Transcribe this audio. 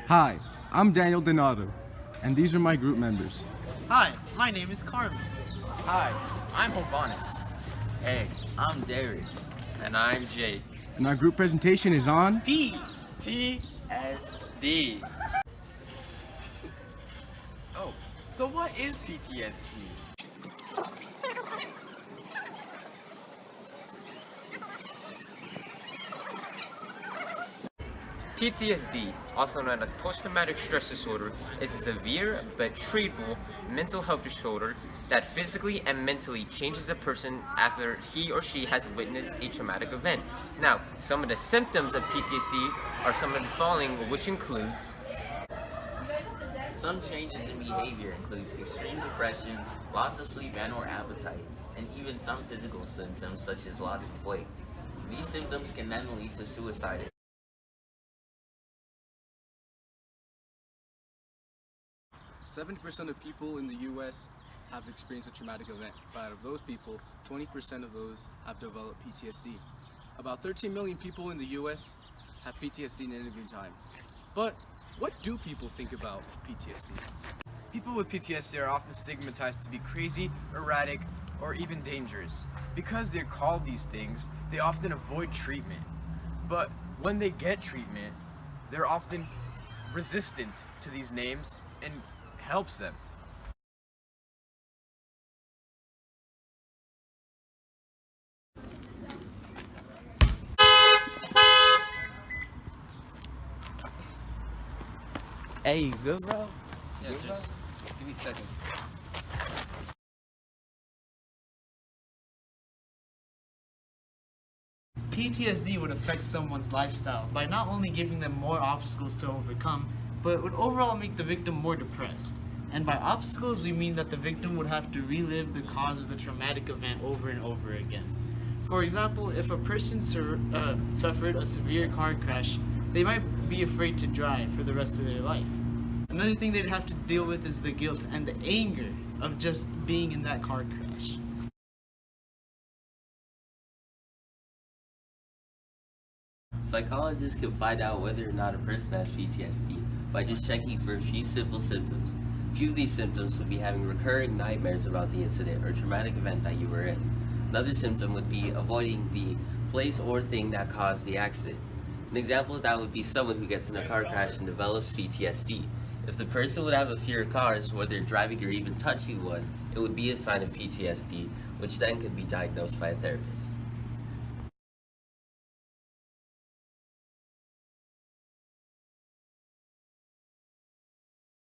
Hi, I'm Daniel Donato, and these are my group members. Hi, my name is Carmen. Hi, I'm Hovannes. Hey, I'm Derek. And I'm Jake. And our group presentation is on PTSD. Oh, so what is PTSD? PTSD, also known as post-traumatic stress disorder, is a severe but treatable mental health disorder that physically and mentally changes a person after he or she has witnessed a traumatic event. Now, some of the symptoms of PTSD are some of the following, which includes Some changes in behavior include extreme depression, loss of sleep and or appetite, and even some physical symptoms such as loss of weight. These symptoms can then lead to suicide. 70% of people in the U.S. have experienced a traumatic event, but out of those people, 20% of those have developed PTSD. About 13 million people in the U.S. have PTSD in any given time. But what do people think about PTSD? People with PTSD are often stigmatized to be crazy, erratic, or even dangerous. Because they're called these things, they often avoid treatment. But when they get treatment, they're often resistant to these names and helps them. Hey, you good, bro? Yeah, just give me a second. PTSD would affect someone's lifestyle by not only giving them more obstacles to overcome, but it would overall make the victim more depressed. And by obstacles, we mean that the victim would have to relive the cause of the traumatic event over and over again. For example, if a person suffered a severe car crash, they might be afraid to drive for the rest of their life. Another thing they'd have to deal with is the guilt and the anger of just being in that car crash. Psychologists can find out whether or not a person has PTSD by just checking for a few simple symptoms. A few of these symptoms would be having recurring nightmares about the incident or traumatic event that you were in. Another symptom would be avoiding the place or thing that caused the accident. An example of that would be someone who gets in a car crash and develops PTSD. If the person would have a fear of cars, whether driving or even touching one, it would be a sign of PTSD, which then could be diagnosed by a therapist.